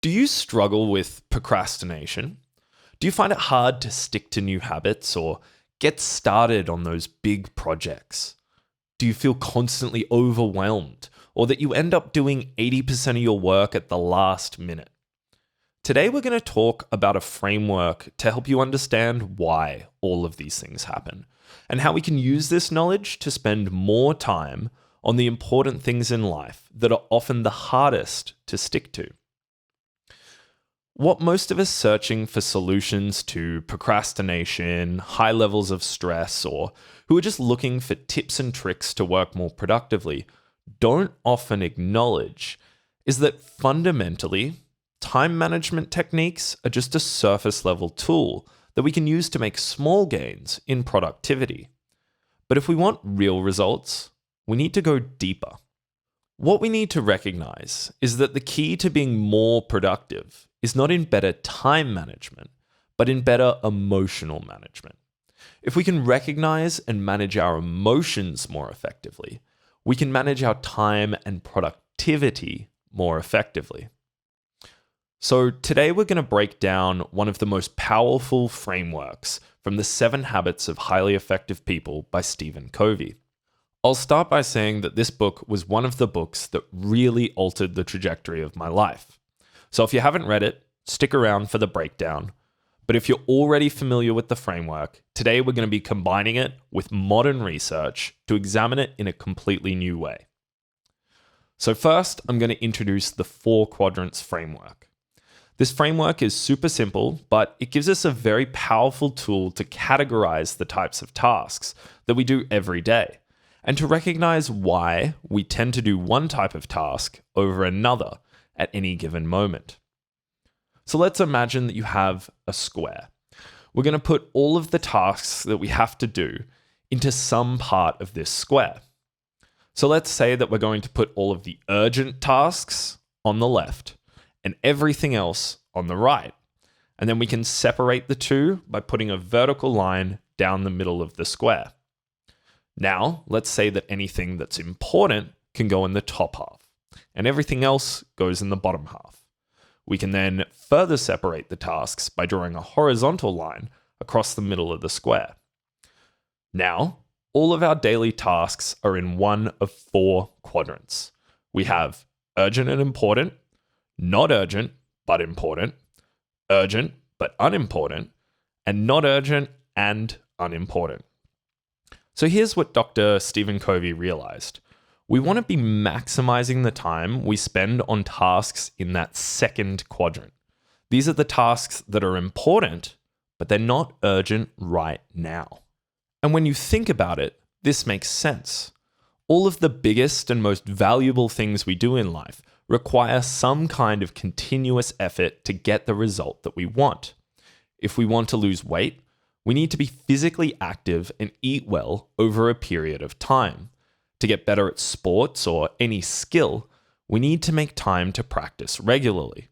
Do you struggle with procrastination? Do you find it hard to stick to new habits or get started on those big projects? Do you feel constantly overwhelmed or that you end up doing 80% of your work at the last minute? Today, we're going to talk about a framework to help you understand why all of these things happen and how we can use this knowledge to spend more time on the important things in life that are often the hardest to stick to. What most of us searching for solutions to procrastination, high levels of stress, or who are just looking for tips and tricks to work more productively don't often acknowledge is that fundamentally, time management techniques are just a surface level tool that we can use to make small gains in productivity. But if we want real results, we need to go deeper. What we need to recognize is that the key to being more productive is not in better time management, but in better emotional management. If we can recognize and manage our emotions more effectively, we can manage our time and productivity more effectively. So today we're going to break down one of the most powerful frameworks from the 7 Habits of Highly Effective People by Stephen Covey. I'll start by saying that this book was one of the books that really altered the trajectory of my life. So if you haven't read it, stick around for the breakdown. But if you're already familiar with the framework, today we're going to be combining it with modern research to examine it in a completely new way. So first, I'm going to introduce the 4 Quadrants framework. This framework is super simple, but it gives us a very powerful tool to categorize the types of tasks that we do every day, and to recognize why we tend to do one type of task over another at any given moment. So let's imagine that you have a square. We're going to put all of the tasks that we have to do into some part of this square. So let's say that we're going to put all of the urgent tasks on the left and everything else on the right. And then we can separate the two by putting a vertical line down the middle of the square. Now, let's say that anything that's important can go in the top half, and everything else goes in the bottom half. We can then further separate the tasks by drawing a horizontal line across the middle of the square. Now, all of our daily tasks are in one of 4 quadrants. We have urgent and important, not urgent but important, urgent but unimportant, and not urgent and unimportant. So here's what Dr. Stephen Covey realized. We want to be maximizing the time we spend on tasks in that second quadrant. These are the tasks that are important, but they're not urgent right now. And when you think about it, this makes sense. All of the biggest and most valuable things we do in life require some kind of continuous effort to get the result that we want. If we want to lose weight, we need to be physically active and eat well over a period of time. To get better at sports or any skill, we need to make time to practice regularly.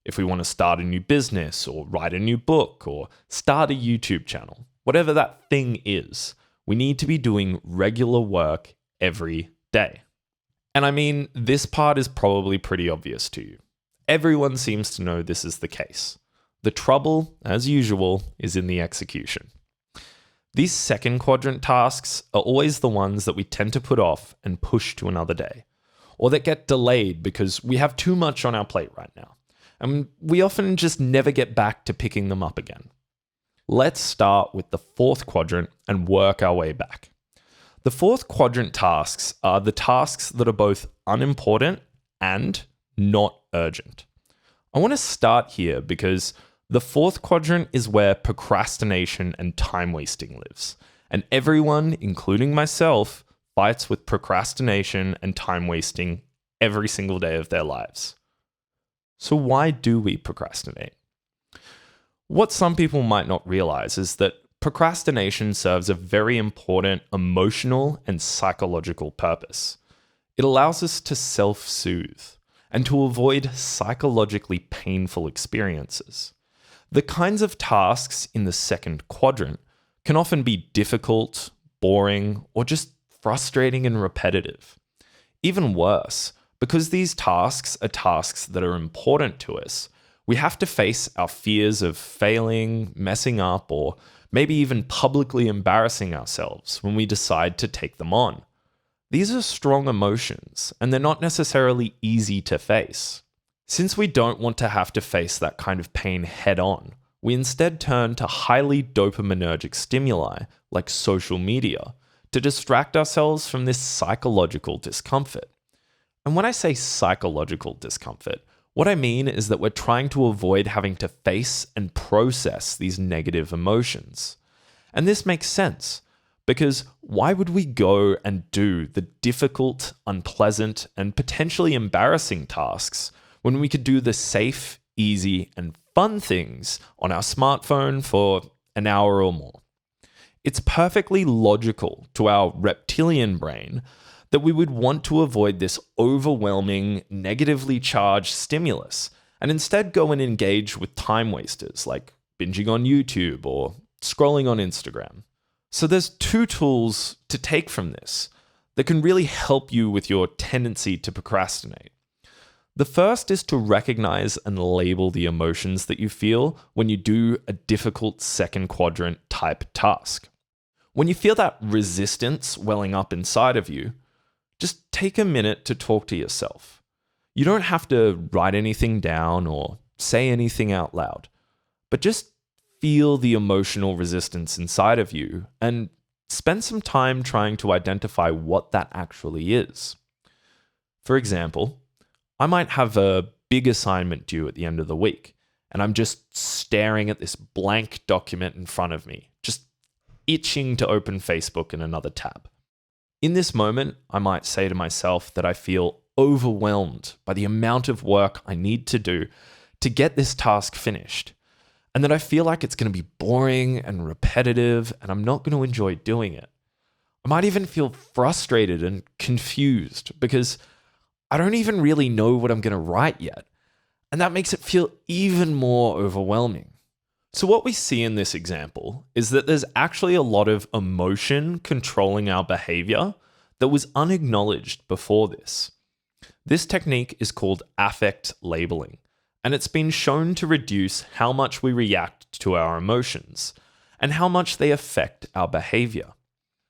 If we want to start a new business or write a new book or start a YouTube channel, whatever that thing is, we need to be doing regular work every day. And I mean, this part is probably pretty obvious to you. Everyone seems to know this is the case. The trouble, as usual, is in the execution. These second quadrant tasks are always the ones that we tend to put off and push to another day, or that get delayed because we have too much on our plate right now, and we often just never get back to picking them up again. Let's start with the 4th quadrant and work our way back. The 4th quadrant tasks are the tasks that are both unimportant and not urgent. I want to start here because the 4th quadrant is where procrastination and time wasting lives, and everyone, including myself, fights with procrastination and time wasting every single day of their lives. So why do we procrastinate? What some people might not realize is that procrastination serves a very important emotional and psychological purpose. It allows us to self-soothe and to avoid psychologically painful experiences. The kinds of tasks in the second quadrant can often be difficult, boring, or just frustrating and repetitive. Even worse, because these tasks are tasks that are important to us, We have to face our fears of failing, messing up, or maybe even publicly embarrassing ourselves when we decide to take them on. These are strong emotions, and they're not necessarily easy to face. Since we don't want to have to face that kind of pain head on, we instead turn to highly dopaminergic stimuli like social media to distract ourselves from this psychological discomfort. And when I say psychological discomfort, what I mean is that we're trying to avoid having to face and process these negative emotions. And this makes sense, because why would we go and do the difficult, unpleasant, and potentially embarrassing tasks when we could do the safe, easy, and fun things on our smartphone for an hour or more? It's perfectly logical to our reptilian brain that we would want to avoid this overwhelming, negatively charged stimulus and instead go and engage with time wasters like binging on YouTube or scrolling on Instagram. So there's two tools to take from this that can really help you with your tendency to procrastinate. The first is to recognize and label the emotions that you feel when you do a difficult second quadrant type task. When you feel that resistance welling up inside of you, just take a minute to talk to yourself. You don't have to write anything down or say anything out loud, but just feel the emotional resistance inside of you and spend some time trying to identify what that actually is. For example, I might have a big assignment due at the end of the week, and I'm just staring at this blank document in front of me, just itching to open Facebook in another tab. In this moment, I might say to myself that I feel overwhelmed by the amount of work I need to do to get this task finished, and that I feel like it's going to be boring and repetitive, and I'm not going to enjoy doing it. I might even feel frustrated and confused because I don't even really know what I'm going to write yet, and that makes it feel even more overwhelming. So what we see in this example is that there's actually a lot of emotion controlling our behavior that was unacknowledged before this. This technique is called affect labeling, and it's been shown to reduce how much we react to our emotions and how much they affect our behavior.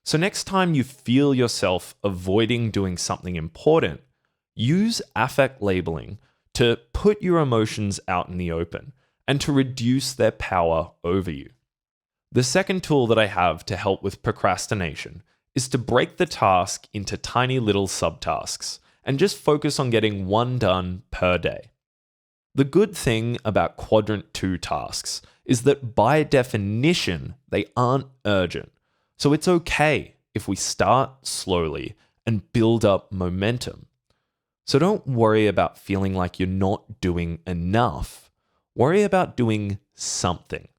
So next time you feel yourself avoiding doing something important, use affect labeling to put your emotions out in the open and to reduce their power over you. The second tool that I have to help with procrastination is to break the task into tiny little subtasks and just focus on getting one done per day. The good thing about Quadrant 2 tasks is that by definition, they aren't urgent. So it's okay if we start slowly and build up momentum. So don't worry about feeling like you're not doing enough. Worry about doing something.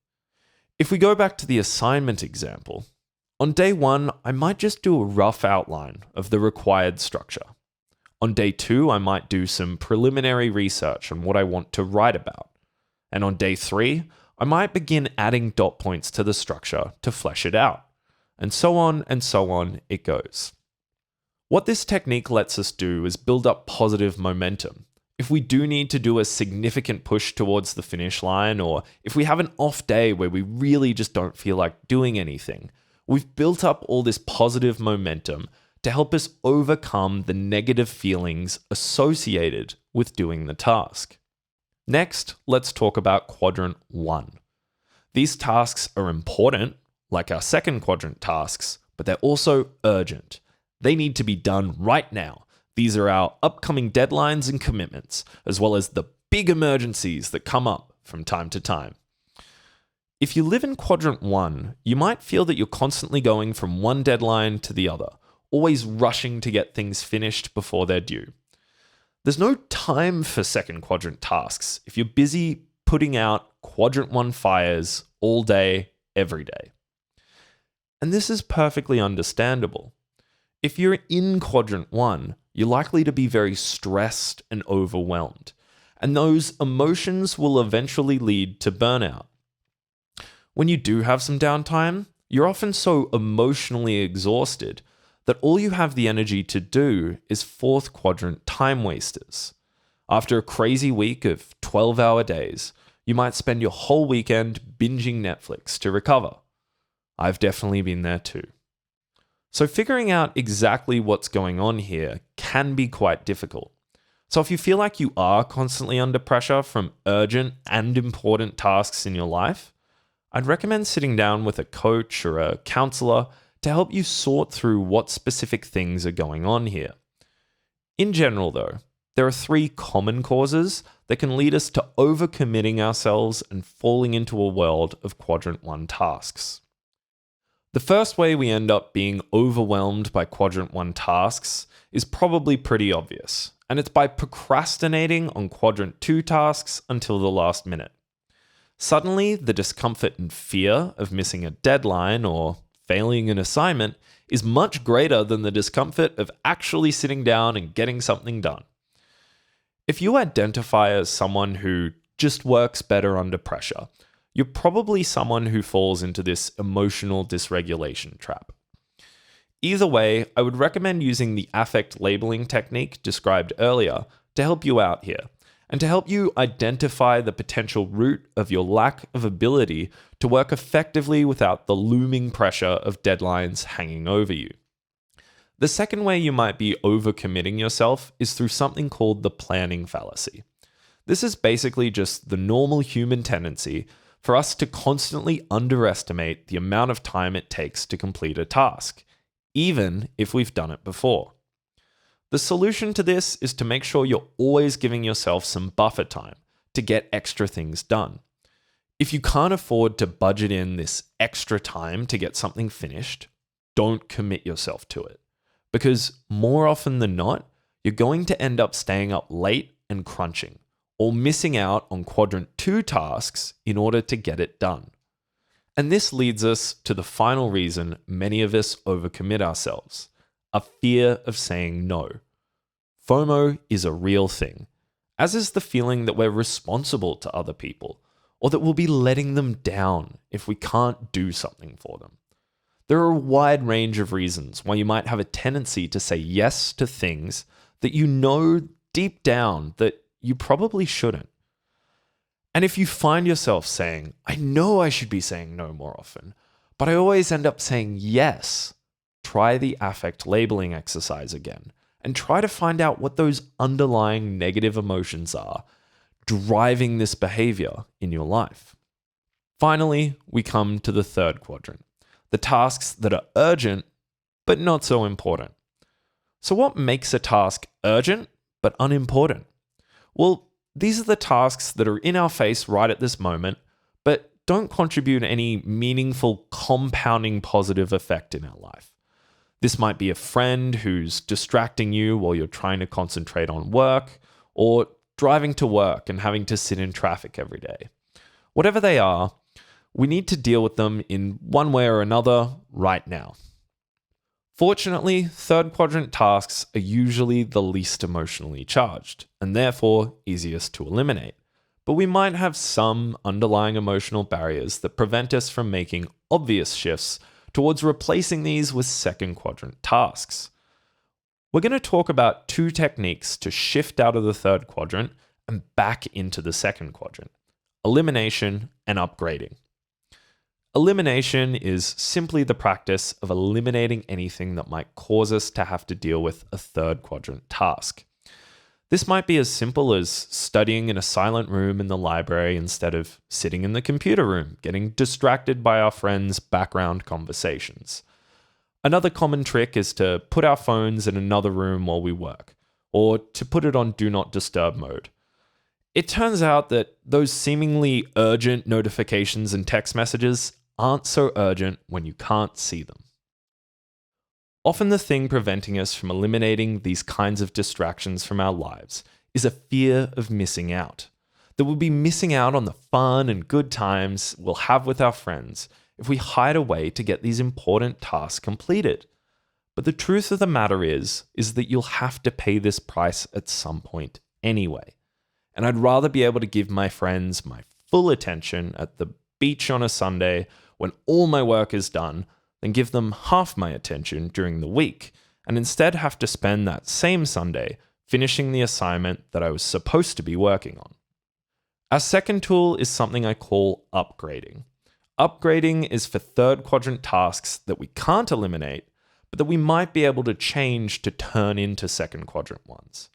If we go back to the assignment example, on day 1, I might just do a rough outline of the required structure. On day 2, I might do some preliminary research on what I want to write about. And on day 3, I might begin adding dot points to the structure to flesh it out. And so on it goes. What this technique lets us do is build up positive momentum. If we do need to do a significant push towards the finish line, or if we have an off day where we really just don't feel like doing anything, we've built up all this positive momentum to help us overcome the negative feelings associated with doing the task. Next, let's talk about Quadrant 1. These tasks are important, like our second quadrant tasks, but they're also urgent. They need to be done right now. These are our upcoming deadlines and commitments, as well as the big emergencies that come up from time to time. If you live in Quadrant 1, you might feel that you're constantly going from one deadline to the other, always rushing to get things finished before they're due. There's no time for second quadrant tasks if you're busy putting out Quadrant 1 fires all day, every day. And this is perfectly understandable. If you're in Quadrant 1, you're likely to be very stressed and overwhelmed, and those emotions will eventually lead to burnout. When you do have some downtime, you're often so emotionally exhausted that all you have the energy to do is fourth quadrant time wasters. After a crazy week of 12-hour days, you might spend your whole weekend binging Netflix to recover. I've definitely been there too. So figuring out exactly what's going on here can be quite difficult. So if you feel like you are constantly under pressure from urgent and important tasks in your life, I'd recommend sitting down with a coach or a counselor to help you sort through what specific things are going on here. In general, though, there are 3 common causes that can lead us to overcommitting ourselves and falling into a world of Quadrant 1 tasks. The first way we end up being overwhelmed by Quadrant 1 tasks is probably pretty obvious, and it's by procrastinating on Quadrant 2 tasks until the last minute. Suddenly, the discomfort and fear of missing a deadline or failing an assignment is much greater than the discomfort of actually sitting down and getting something done. If you identify as someone who just works better under pressure, you're probably someone who falls into this emotional dysregulation trap. Either way, I would recommend using the affect labeling technique described earlier to help you out here, and to help you identify the potential root of your lack of ability to work effectively without the looming pressure of deadlines hanging over you. The second way you might be overcommitting yourself is through something called the planning fallacy. This is basically just the normal human tendency for us to constantly underestimate the amount of time it takes to complete a task, even if we've done it before. The solution to this is to make sure you're always giving yourself some buffer time to get extra things done. If you can't afford to budget in this extra time to get something finished, don't commit yourself to it. Because more often than not, you're going to end up staying up late and crunching, or missing out on Quadrant 2 tasks in order to get it done. And this leads us to the final reason many of us overcommit ourselves: a fear of saying no. FOMO is a real thing, as is the feeling that we're responsible to other people, or that we'll be letting them down if we can't do something for them. There are a wide range of reasons why you might have a tendency to say yes to things that you know deep down that you probably shouldn't. And if you find yourself saying, I know I should be saying no more often, but I always end up saying yes, try the affect labeling exercise again and try to find out what those underlying negative emotions are driving this behavior in your life. Finally, we come to the third quadrant, the tasks that are urgent but not so important. So what makes a task urgent but unimportant? Well, these are the tasks that are in our face right at this moment, but don't contribute any meaningful compounding positive effect in our life. This might be a friend who's distracting you while you're trying to concentrate on work, or driving to work and having to sit in traffic every day. Whatever they are, we need to deal with them in one way or another right now. Fortunately, third quadrant tasks are usually the least emotionally charged, and therefore easiest to eliminate. But we might have some underlying emotional barriers that prevent us from making obvious shifts towards replacing these with second quadrant tasks. We're going to talk about 2 techniques to shift out of the third quadrant and back into the second quadrant: elimination and upgrading. Elimination is simply the practice of eliminating anything that might cause us to have to deal with a third quadrant task. This might be as simple as studying in a silent room in the library instead of sitting in the computer room, getting distracted by our friends' background conversations. Another common trick is to put our phones in another room while we work, or to put it on Do Not Disturb mode. It turns out that those seemingly urgent notifications and text messages aren't so urgent when you can't see them. Often the thing preventing us from eliminating these kinds of distractions from our lives is a fear of missing out. That we'll be missing out on the fun and good times we'll have with our friends if we hide away to get these important tasks completed. But the truth of the matter is that you'll have to pay this price at some point anyway. And I'd rather be able to give my friends my full attention at the beach on a Sunday when all my work is done than give them half my attention during the week and instead have to spend that same Sunday finishing the assignment that I was supposed to be working on. Our second tool is something I call upgrading. Upgrading is for third quadrant tasks that we can't eliminate, but that we might be able to change to turn into second quadrant ones.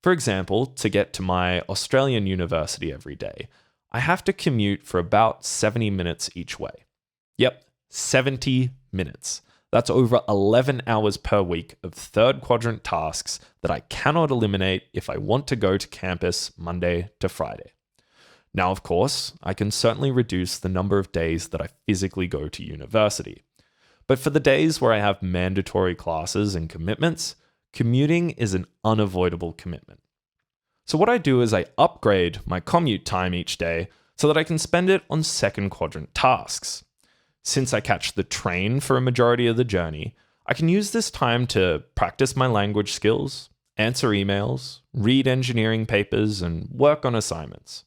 For example, to get to my Australian university every day, I have to commute for about 70 minutes each way. Yep, 70 minutes. That's over 11 hours per week of third quadrant tasks that I cannot eliminate if I want to go to campus Monday to Friday. Now, of course, I can certainly reduce the number of days that I physically go to university. But for the days where I have mandatory classes and commitments, commuting is an unavoidable commitment. So what I do is I upgrade my commute time each day so that I can spend it on second quadrant tasks. Since I catch the train for a majority of the journey, I can use this time to practice my language skills, answer emails, read engineering papers, and work on assignments.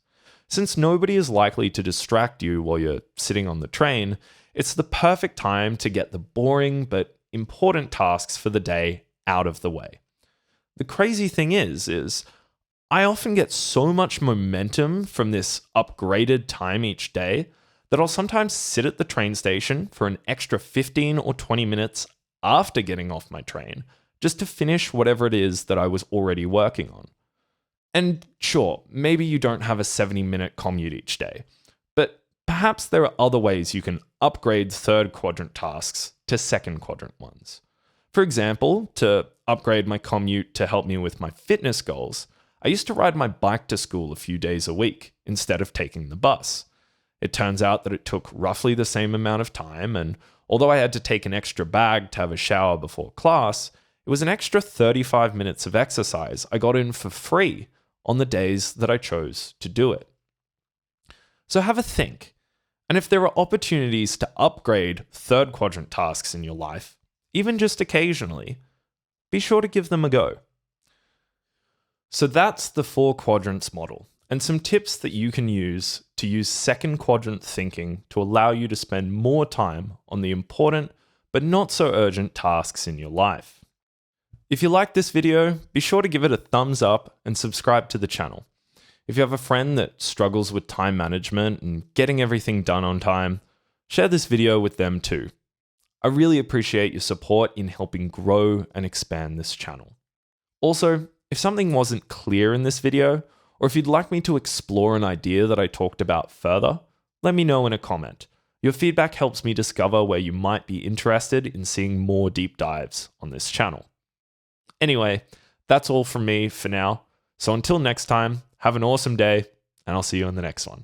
Since nobody is likely to distract you while you're sitting on the train, it's the perfect time to get the boring but important tasks for the day out of the way. The crazy thing is I often get so much momentum from this upgraded time each day that I'll sometimes sit at the train station for an extra 15 or 20 minutes after getting off my train, just to finish whatever it is that I was already working on. And sure, maybe you don't have a 70-minute commute each day, but perhaps there are other ways you can upgrade third quadrant tasks to second quadrant ones. For example, to upgrade my commute to help me with my fitness goals, I used to ride my bike to school a few days a week instead of taking the bus. It turns out that it took roughly the same amount of time, and although I had to take an extra bag to have a shower before class, it was an extra 35 minutes of exercise I got in for free on the days that I chose to do it. So have a think, and if there are opportunities to upgrade third quadrant tasks in your life, even just occasionally, be sure to give them a go. So that's the 4 quadrants model, and some tips that you can use to use second quadrant thinking to allow you to spend more time on the important but not so urgent tasks in your life. If you like this video, be sure to give it a thumbs up and subscribe to the channel. If you have a friend that struggles with time management and getting everything done on time, share this video with them too. I really appreciate your support in helping grow and expand this channel. Also, if something wasn't clear in this video, or if you'd like me to explore an idea that I talked about further, let me know in a comment. Your feedback helps me discover where you might be interested in seeing more deep dives on this channel. Anyway, that's all from me for now. So until next time, have an awesome day, and I'll see you in the next one.